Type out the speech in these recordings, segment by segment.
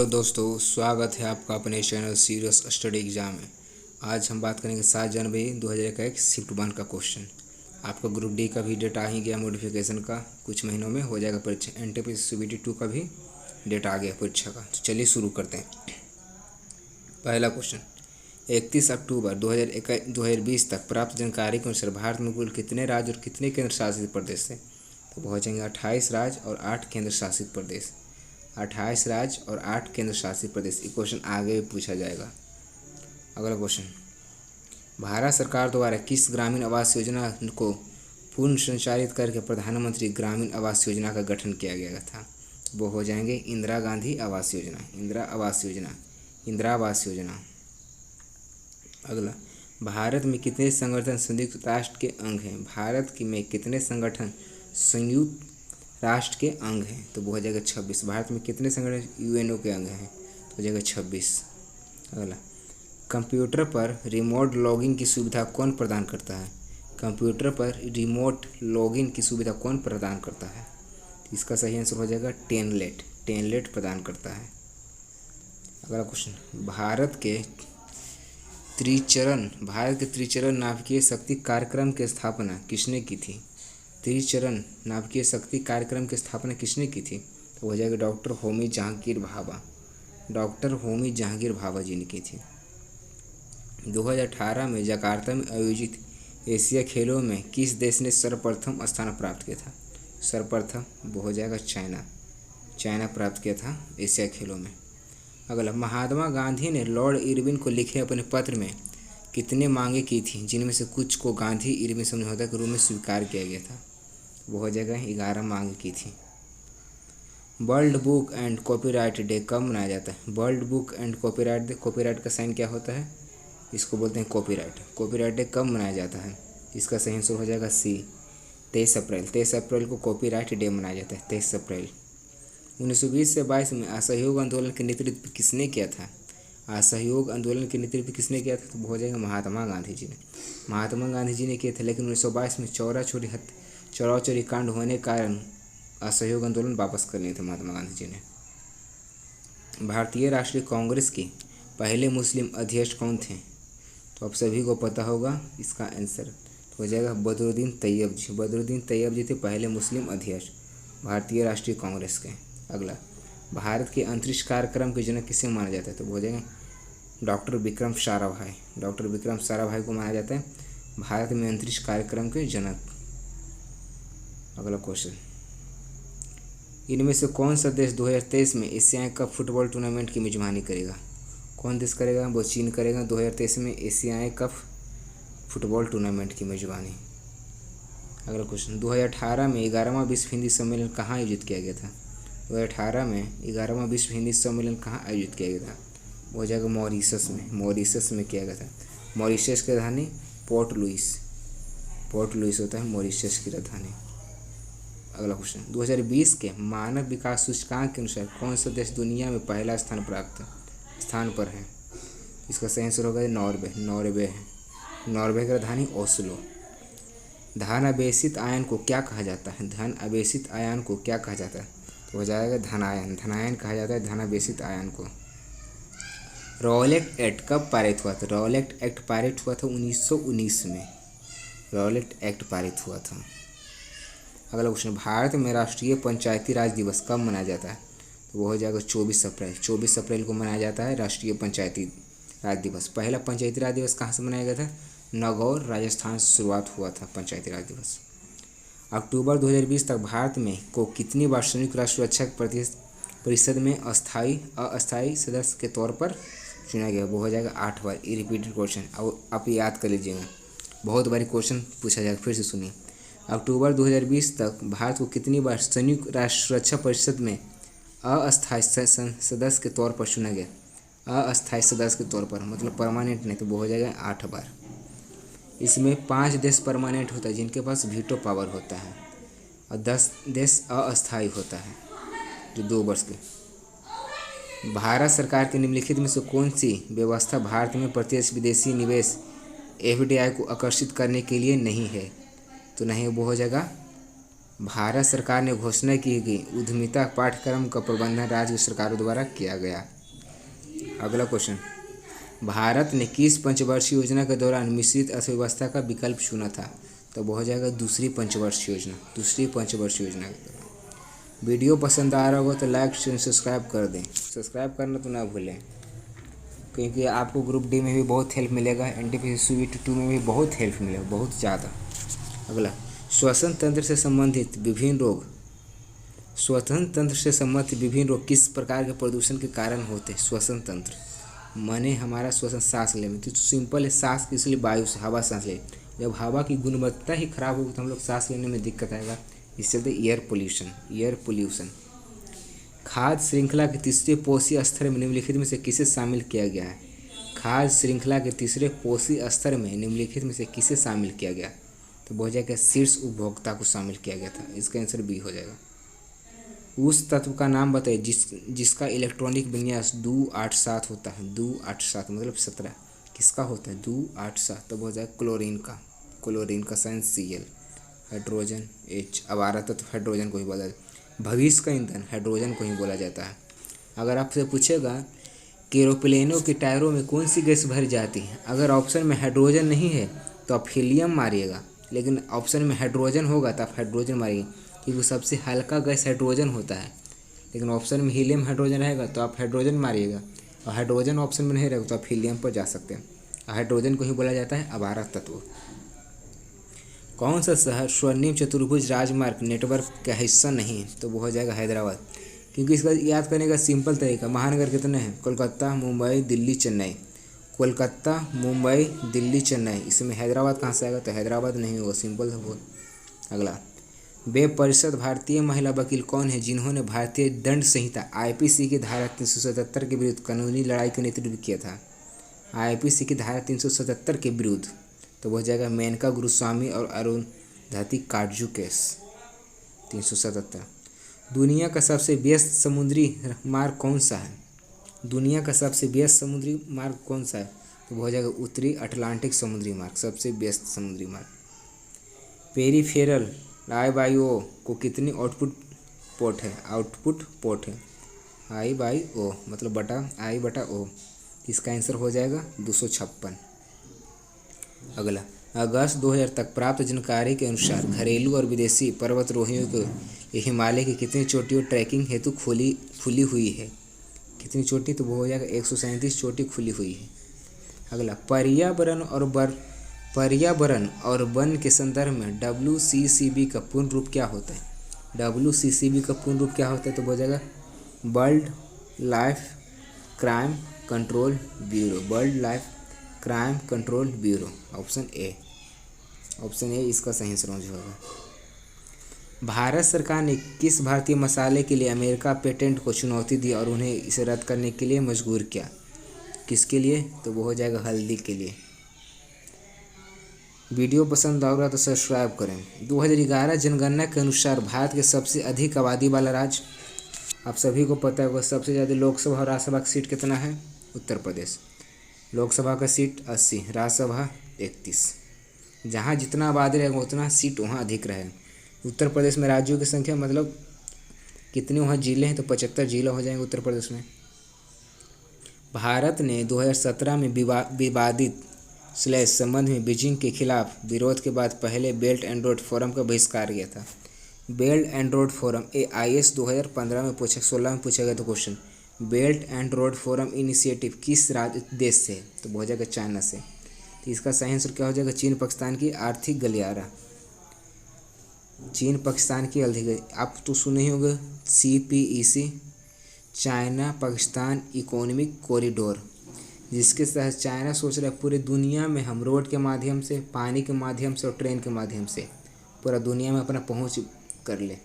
Hello दोस्तों, स्वागत है आपका अपने चैनल सीरियस स्टडी एग्जाम में। आज हम बात करेंगे 7 जनवरी 2021 शिफ्ट 1 का क्वेश्चन। आपका ग्रुप डी का भी डेट आ ही गया, मॉडिफिकेशन का कुछ महीनों में हो जाएगा परीक्षा। एनटीपीसी CBT 2 का भी डेट आ गया परीक्षा का। तो चलिए शुरू करते हैं। पहला क्वेश्चन, 31 अक्टूबर 2020 तक प्राप्त जानकारी के अनुसार भारत में कुल कितने राज्य और कितने केंद्र शासित प्रदेश थे? तो हो जाएंगे 28 राज्य और 8 केंद्र शासित प्रदेश। 28 राज्य और 8 केंद्र शासित प्रदेश। ये क्वेश्चन आगे भी पूछा जाएगा। अगला क्वेश्चन, भारत सरकार द्वारा किस ग्रामीण आवास योजना को पूर्ण संचालित करके प्रधानमंत्री ग्रामीण आवास योजना का गठन किया गया था? वो हो जाएंगे इंदिरा गांधी आवास योजना। इंदिरा आवास योजना। अगला, भारत में कितने संगठन संयुक्त राष्ट्र के अंग हैं? भारत में कितने संगठन संयुक्त राष्ट्र के अंग हैं? तो वो हो जाएगा 26। भारत में कितने संगठन UNO के अंग हैं? तो हो जाएगा 26। अगला, कंप्यूटर पर रिमोट लॉगिन की सुविधा कौन प्रदान करता है? कंप्यूटर पर रिमोट लॉगिन की सुविधा कौन प्रदान करता है? तो इसका सही आंसर हो जाएगा टेनलेट प्रदान करता है। अगला क्वेश्चन, भारत के त्रिचरण नाभिकीय शक्ति कार्यक्रम की स्थापना किसने की थी? त्रिचरण नाभिकीय शक्ति कार्यक्रम की स्थापना किसने की थी? तो हो जाएगा डॉक्टर होमी जहांगीर भाभा जी ने की थी। 2018 में जकार्ता में आयोजित एशिया खेलों में किस देश ने सर्वप्रथम स्थान प्राप्त किया था? सर्वप्रथम वो हो जाएगा चाइना प्राप्त किया था एशिया खेलों में। अगला, महात्मा गांधी ने लॉर्ड इरविन को लिखे अपने पत्र में कितने मांगे की थी, जिनमें से कुछ को गांधी इरविन समझौता के रूप में स्वीकार किया गया था? वो हो जाएगा 11 मांग की थी। World book and copyright day कब मनाया जाता है? World book and copyright day, copyright का साइन क्या होता है? इसको बोलते हैं कॉपीराइट डे कब मनाया जाता है? इसका सही आंसर हो जाएगा सी, 23 अप्रैल। 23 अप्रैल को कॉपीराइट डे मनाया जाता है, 23 अप्रैल। 1920 से 22 में असहयोग आंदोलन के नेतृत्व किसने किया था? असहयोग आंदोलन के नेतृत्व किसने किया था? तो हो जाएगा महात्मा गांधी जी ने किए थे। लेकिन 1922 में चौरा चोरी कांड होने के कारण असहयोग आंदोलन वापस कर लिए थे महात्मा गांधी जी ने। भारतीय राष्ट्रीय कांग्रेस के पहले मुस्लिम अध्यक्ष कौन थे? तो आप सभी को पता होगा इसका आंसर। तो हो जाएगा बदरुद्दीन तैयब जी थे पहले मुस्लिम अध्यक्ष भारतीय राष्ट्रीय कांग्रेस के। अगला, भारत के अंतरिक्ष कार्यक्रम के जनक किसे माना जाता है? तो हो जाएंगे डॉक्टर विक्रम साराभाई को माना जाता है भारत में अंतरिक्ष कार्यक्रम के जनक। अगला क्वेश्चन, इनमें से कौन सा देश 2023 में एशियाई कप फुटबॉल टूर्नामेंट की मेजबानी करेगा? कौन देश करेगा? वो चीन करेगा 2023 में एशियाई कप फुटबॉल टूर्नामेंट की मेजबानी। अगला क्वेश्चन, 2018 में 11वां विश्व हिंदी सम्मेलन कहाँ आयोजित किया गया था? 2018 में 11वां विश्व हिंदी सम्मेलन कहाँ आयोजित किया गया था? वो हो जाएगा मॉरिशस में किया गया था। मॉरिशस की राजधानी पोर्ट लुइस होता है मॉरिशस की राजधानी। अगला क्वेश्चन, 2020 के मानव विकास सूचकांक के अनुसार कौन सा देश दुनिया में पहला स्थान पर है? इसका सही आंसर होगा नॉर्वे है। नॉर्वे की राजधानी ओस्लो। धन आवेशित आयन को क्या कहा जाता है? तो हो जाएगा धनायन कहा जाता है धन आवेशित आयन को। रॉलेट एक्ट कब पारित हुआ था? रॉलेट एक्ट पारित हुआ था 1919 में। अगला क्वेश्चन, भारत में राष्ट्रीय पंचायती राज दिवस कब मनाया जाता है? तो वो हो जाएगा 24 अप्रैल को मनाया जाता है राष्ट्रीय पंचायती राज दिवस। पहला पंचायती राज दिवस कहाँ से मनाया गया था? नागौर, राजस्थान से शुरुआत हुआ था पंचायती राज दिवस। अक्टूबर 2020 तक भारत में को कितनी बार संयुक्त राष्ट्र सुरक्षा परिषद में अस्थायी सदस्य के तौर पर चुना गया? वो हो जाएगा 8 बार। ये रिपीटेड क्वेश्चन आप याद कर लीजिएगा, बहुत बारी क्वेश्चन पूछा जाएगा। फिर से सुनिए, अक्टूबर 2020 तक भारत को कितनी बार संयुक्त राष्ट्र सुरक्षा परिषद में अस्थायी सदस्य के तौर पर चुना गया? अस्थायी सदस्य के तौर पर, मतलब परमानेंट नहीं। तो वो हो जाएगा 8 बार। इसमें 5 देश परमानेंट होता है जिनके पास वीटो पावर होता है, और 10 देश अस्थायी होता है जो 2 वर्ष के। भारत सरकार के निम्नलिखित में से कौन सी व्यवस्था भारत में प्रत्यक्ष विदेशी निवेश FDI को आकर्षित करने के लिए नहीं है? तो नहीं, वो हो जाएगा भारत सरकार ने घोषणा की गई उद्यमिता पाठ्यक्रम का प्रबंधन राज्य सरकारों द्वारा किया गया। अगला क्वेश्चन, भारत ने किस पंचवर्षीय योजना के दौरान मिश्रित अर्थव्यवस्था का विकल्प चुना था? तो वो हो जाएगा दूसरी पंचवर्षीय योजना। दूसरी पंचवर्षीय योजना के दौरान। वीडियो पसंद आ रहा होगा तो लाइक शेयर सब्सक्राइब कर दें। सब्सक्राइब करना तो ना भूलें, क्योंकि आपको ग्रुप डी में भी बहुत हेल्प मिलेगा, एनटीपीसी यूनिट 2 में भी बहुत हेल्प मिलेगा, बहुत ज़्यादा। अगला, श्वसन तंत्र से संबंधित विभिन्न रोग। श्वसन तंत्र से संबंधित विभिन्न रोग किस प्रकार के प्रदूषण के कारण होते हैं? श्वसन तंत्र माने हमारा श्वसन, सांस लेने में। तो सिंपल है, सांस इसलिए वायु से हवा सांस ले। जब हवा की गुणवत्ता ही खराब होगी तो हम लोग सांस लेने में दिक्कत आएगा। इससे चलते एयर पोल्यूशन। खाद्य श्रृंखला के तीसरे पोषी स्तर में निम्नलिखित में से किसे शामिल किया गया है? खाद्य श्रृंखला के तीसरे पोषी स्तर में निम्नलिखित में से किसे शामिल किया गया? तो वो हो जाएगा शीर्ष उपभोक्ता को शामिल किया गया था। इसका आंसर बी हो जाएगा। उस तत्व का नाम बताइए जिसका इलेक्ट्रॉनिक विन्यास 287 होता है। 287 मतलब 17 किसका होता है? 287। तब हो जाएगा क्लोरीन का साइन Cl, हाइड्रोजन H। अवारा तत्व हाइड्रोजन को ही बोला जाता है। भविष्य का ईंधन हाइड्रोजन को ही बोला जाता है। अगर आपसे पूछेगा कि एरोप्लेनों के टायरों में कौन सी गैस भरी जाती है, अगर ऑप्शन में हाइड्रोजन नहीं है तो आप हीलियम मारिएगा, लेकिन ऑप्शन में हाइड्रोजन होगा तो आप हाइड्रोजन मारिएगा, क्योंकि सबसे हल्का गैस हाइड्रोजन होता है। लेकिन ऑप्शन में हीलियम हाइड्रोजन रहेगा तो आप हाइड्रोजन मारिएगा, और हाइड्रोजन ऑप्शन में नहीं रहेगा तो आप हीलियम पर जा सकते हैं। हाइड्रोजन को ही बोला जाता है अवारा तत्व। कौन सा शहर स्वर्णिम चतुर्भुज राजमार्ग नेटवर्क का हिस्सा नहीं है? तो वो हो जाएगा हैदराबाद, क्योंकि इसका याद करने का सिंपल तरीका, महानगर कितने हैं? कोलकाता, मुंबई, दिल्ली, चेन्नई। कोलकाता, मुंबई, दिल्ली, चेन्नई। इसमें हैदराबाद कहाँ से आएगा? तो हैदराबाद नहीं होगा, सिंपल है वो। अगला, वेब परिषद भारतीय महिला वकील कौन है जिन्होंने भारतीय दंड संहिता IPC की धारा 377 के विरुद्ध कानूनी लड़ाई का नेतृत्व किया था? IPC की धारा 377 के विरुद्ध। तो वह जाएगा मेनका गुरुस्वामी और अरुंधति काटजू केस। 377। दुनिया का सबसे व्यस्त समुद्री मार्ग कौन सा है? दुनिया का सबसे व्यस्त समुद्री मार्ग कौन सा है? तो वह हो जाएगा उत्तरी अटलांटिक समुद्री मार्ग, सबसे व्यस्त समुद्री मार्ग। पेरीफेरल I/O को कितनी आउटपुट पोर्ट है? I/O मतलब I/O। इसका आंसर हो जाएगा 256। अगला, अगस्त 2000 तक प्राप्त जानकारी के अनुसार घरेलू और विदेशी पर्वतारोहियों को हिमालय की कितनी चोटियों ट्रैकिंग हेतु खुली हुई है? कितनी चोटी? तो वो हो जाएगा 137 चोटी खुली हुई है। अगला, पर्यावरण और वन के संदर्भ में WCCB का पूर्ण रूप क्या होता है? WCCB का पूर्ण रूप क्या होता है? तो वो हो जाएगा world life crime control bureau. World life crime control bureau. Option A इसका सही आंसर होगा। भारत सरकार ने किस भारतीय मसाले के लिए अमेरिका पेटेंट को चुनौती दी और उन्हें इसे रद्द करने के लिए मजबूर किया? किसके लिए? तो वो हो जाएगा हल्दी के लिए। वीडियो पसंद होगा तो सब्सक्राइब करें। 2011 जनगणना के अनुसार भारत के सबसे अधिक आबादी वाला राज्य, आप सभी को पता होगा, सबसे ज़्यादा लोकसभा और राज्यसभा का सीट कितना है? उत्तर प्रदेश। लोकसभा का सीट 80, राज्यसभा 31। जहाँ जितना आबादी रहेगा उतना सीट वहाँ अधिक रहेगा। उत्तर प्रदेश में राज्यों की संख्या मतलब कितने वहाँ जिले हैं? तो 75 जिले हो जाएंगे उत्तर प्रदेश में। भारत ने 2017 में विवादित संबंध में बीजिंग के खिलाफ विरोध के बाद पहले बेल्ट एंड रोड फोरम का बहिष्कार किया था। Belt and road forum AIS 2015 में 16 में पूछा गया था question. Belt and road forum initiative किस देश से है? तो वो हो जाएगा चाइना से। तो इसका सही आंसर क्या हो जाएगा? चीन पाकिस्तान की आर्थिक गलियारा। चीन पाकिस्तान की आप तो सुने ही होंगे CPEC, China Pakistan economic corridor, जिसके तहत चाइना सोच रहा है पूरी दुनिया में हम रोड के माध्यम से, पानी के माध्यम से और ट्रेन के माध्यम से पूरा दुनिया में अपना पहुंच कर ले।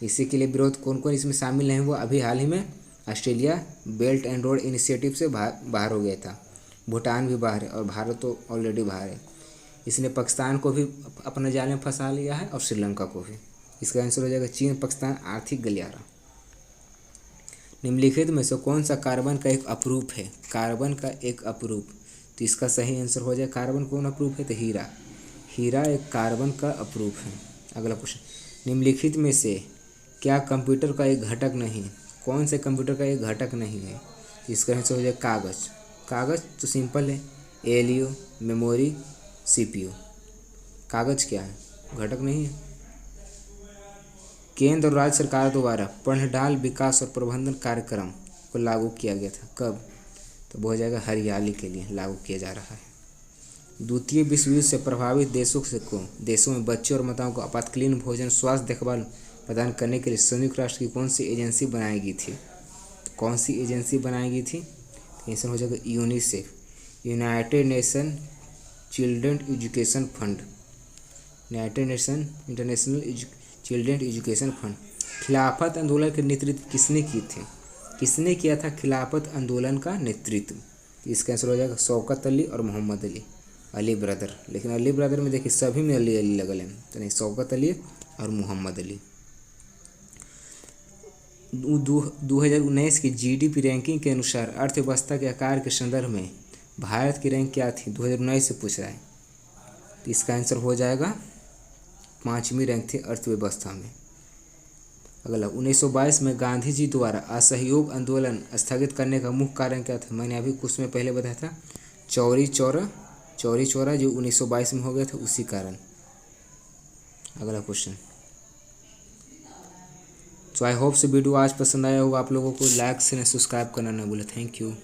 इसी के लिए विरोध कौन कौन इसमें शामिल नहीं हुआ? अभी हाल ही में Australia belt and road initiative से बाहर हो गया था। भूटान भी बाहर है और भारत तो ऑलरेडी बाहर है। इसने पाकिस्तान को भी अपने जाल में फंसा लिया है और श्रीलंका को भी। इसका आंसर हो जाएगा चीन पाकिस्तान आर्थिक गलियारा। निम्नलिखित में से कौन सा कार्बन का एक अपरूप है? कार्बन का एक अपरूप। तो इसका सही आंसर हो जाए कार्बन कौन अपरूप है? तो हीरा एक कार्बन का अपरूप है। अगला क्वेश्चन, निम्नलिखित में से क्या कंप्यूटर का एक घटक नहीं? कौन से कंप्यूटर का एक घटक नहीं है? इसका आंसर हो जाए कागज़। कागज़ तो सिंपल है, एलयू, मेमोरी, सीपीयू। कागज़ क्या है? घटक नहीं है। केंद्र और राज्य सरकार द्वारा पर्णडाल विकास और प्रबंधन कार्यक्रम को लागू किया गया था कब? तो वो हो जाएगा हरियाली के लिए लागू किया जा रहा है। द्वितीय विश्व युद्ध से प्रभावित देशों में बच्चों और माताओं को आपातकालीन भोजन स्वास्थ्य देखभाल प्रदान करने के लिए संयुक्त राष्ट्र की कौन सी एजेंसी बनाई गई थी? तो कौन सी एजेंसी बनाई गई थी? आंसर हो जाएगा UNICEF, United nation children education fund. United nation international children education fund. खिलाफत आंदोलन के नेतृत्व किसने की थे? किसने किया था खिलाफत आंदोलन का नेतृत्व? इसका आंसर हो जाएगा शौकत अली और मोहम्मद अली, अली ब्रदर। लेकिन अली ब्रदर में देखिए सभी में अली अली लगल है, तो नहीं, शौकत अली और मोहम्मद अली। 2019 की जीडीपी रैंकिंग के अनुसार अर्थव्यवस्था के आकार के संदर्भ में भारत की रैंक क्या थी? 2019 से पूछ रहा है, तो इसका आंसर हो जाएगा 5वीं रैंक थी अर्थव्यवस्था में। अगला 1922 में गांधी जी द्वारा असहयोग आंदोलन स्थगित करने का मुख्य कारण क्या था? मैंने अभी कुछ में पहले बताया था, चौरी चौरा जो 1922 में हो गया था, उसी कारण। अगला क्वेश्चन। तो आई होप से वीडियो आज पसंद आया होगा आप लोगों को। लाइक से सब्सक्राइब करना ना भूलें। Thank you.